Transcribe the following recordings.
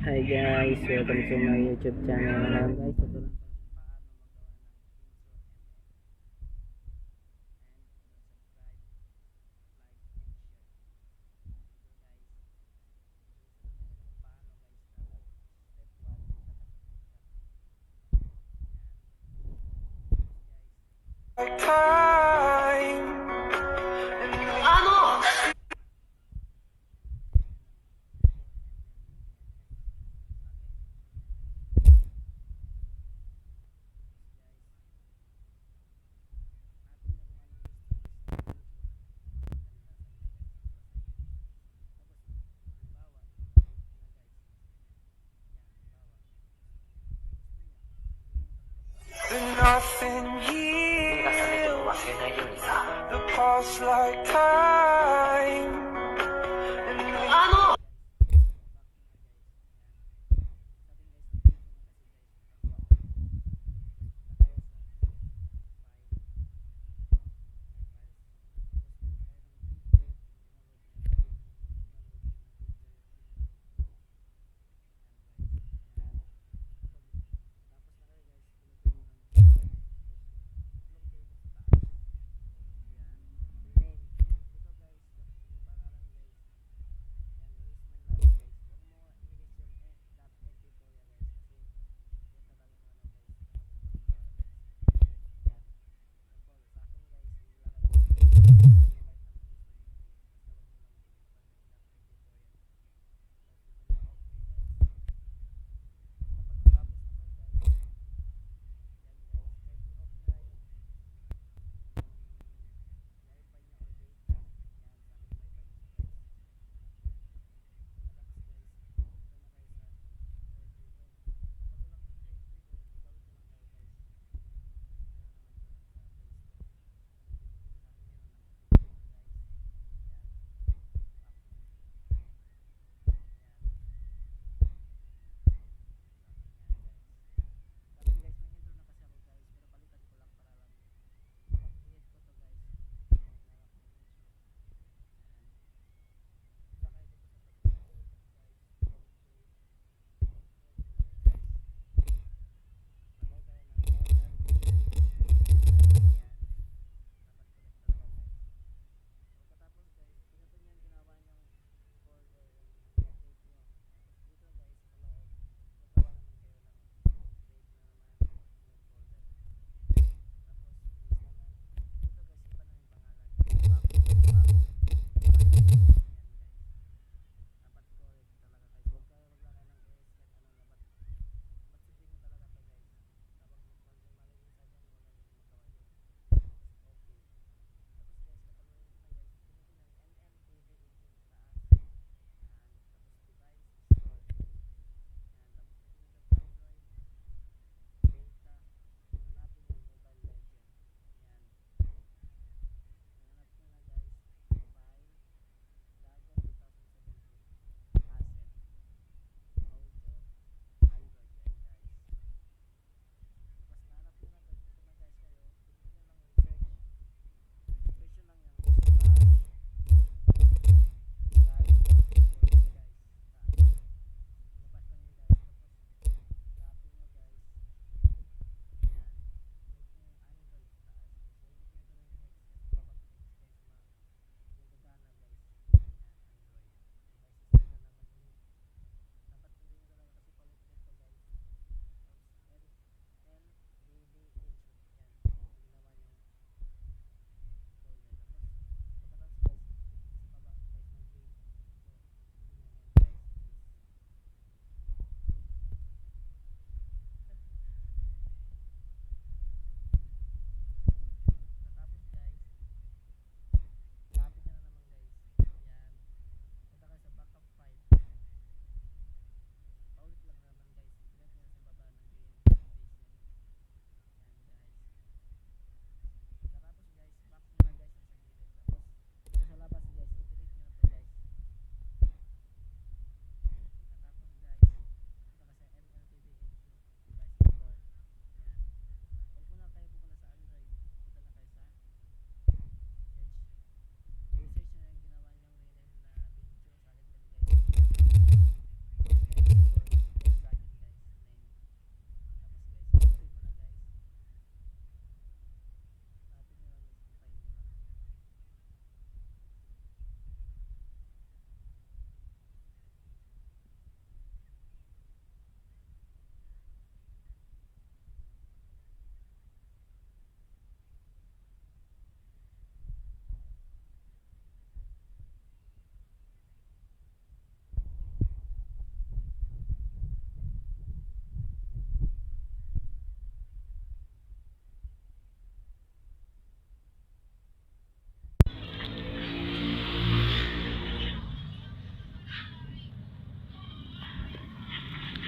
Hi guys, welcome to my YouTube channel. Ngayon guys, ito lang Time. But nothing heals the past like time.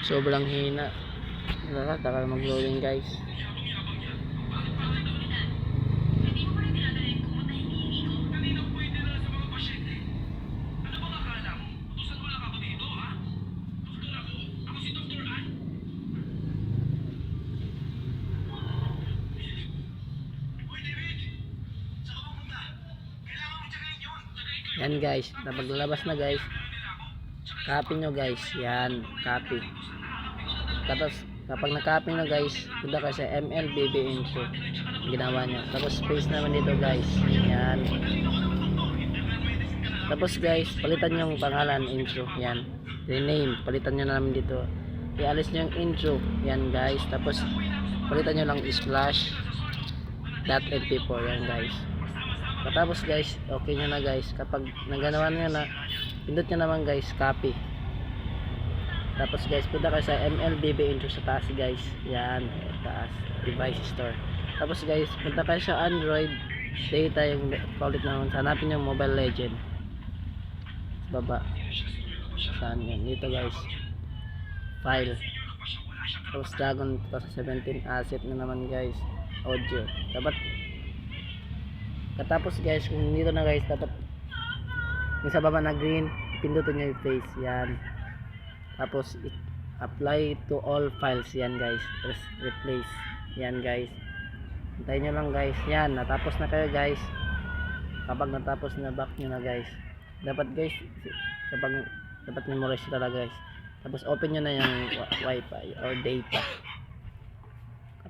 Sobrang hina. Wala, takal mag-loading guys. Yan guys, napaglalabas na guys. Copy nyo guys, yan, copy. Tapos kapag na-copy nyo guys, punta ka sa MLBB intro. Ginawa nyo. Tapos space naman dito guys, yan. Tapos guys, palitan nyo yung pangalan intro, yan. Rename, palitan nyo na namin dito. Ialis nyo yung intro, yan guys. Tapos palitan nyo lang splash .mp4, yan guys. Tapos guys, okay nyo na guys. Kapag naganawa nyo na, pindot nyo naman guys, copy. Tapos guys, punta kayo sa MLBB intro sa taas guys. Yan, taas, device store. Tapos guys, punta kayo sa Android data, yung paulit naman. Hanapin yung Mobile Legend. Baba. Saan yan? Dito guys. File. Tapos Dragon 2017 asset na naman guys. Audio. Dapat katapos guys, kung dito na guys, dapat yung sa baba na green, pindutin nyo yung face, yan. Tapos apply to all files, yan guys. Replace, yan guys. Hintayin nyo lang guys, yan, natapos na kayo guys. Kapag natapos na, back nyo na guys. Dapat guys, dapat memorize talaga guys. Tapos open nyo na yung wifi or data.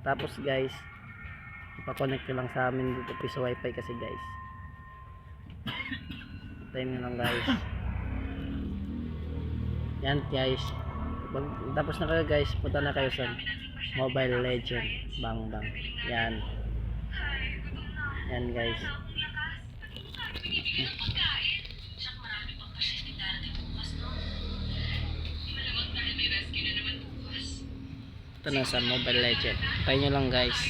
Tapos guys, ipa-connect nyo lang sa amin dito sa wifi kasi guys. Tayo nyo lang guys. Yan guys. Tapos na kayo guys, punta na kayo sa Mobile Legend. Bang bang. Yan. Yan guys. Ito na sa Mobile Legend. Tayo nyo lang guys.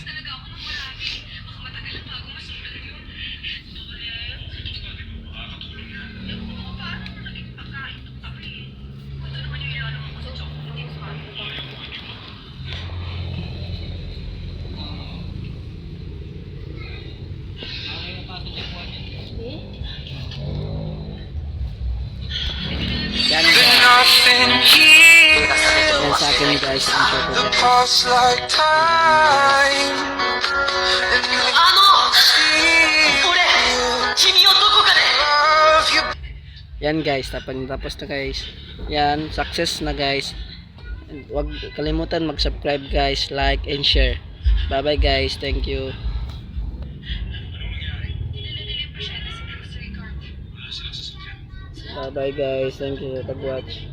Yan sa akin guys, The past like time. yan guys, tapos na guys. Yan, success na guys. Huwag kalimutan mag-subscribe guys, like and share. Bye bye guys, thank you. Bye bye guys, thank you for pag-watch.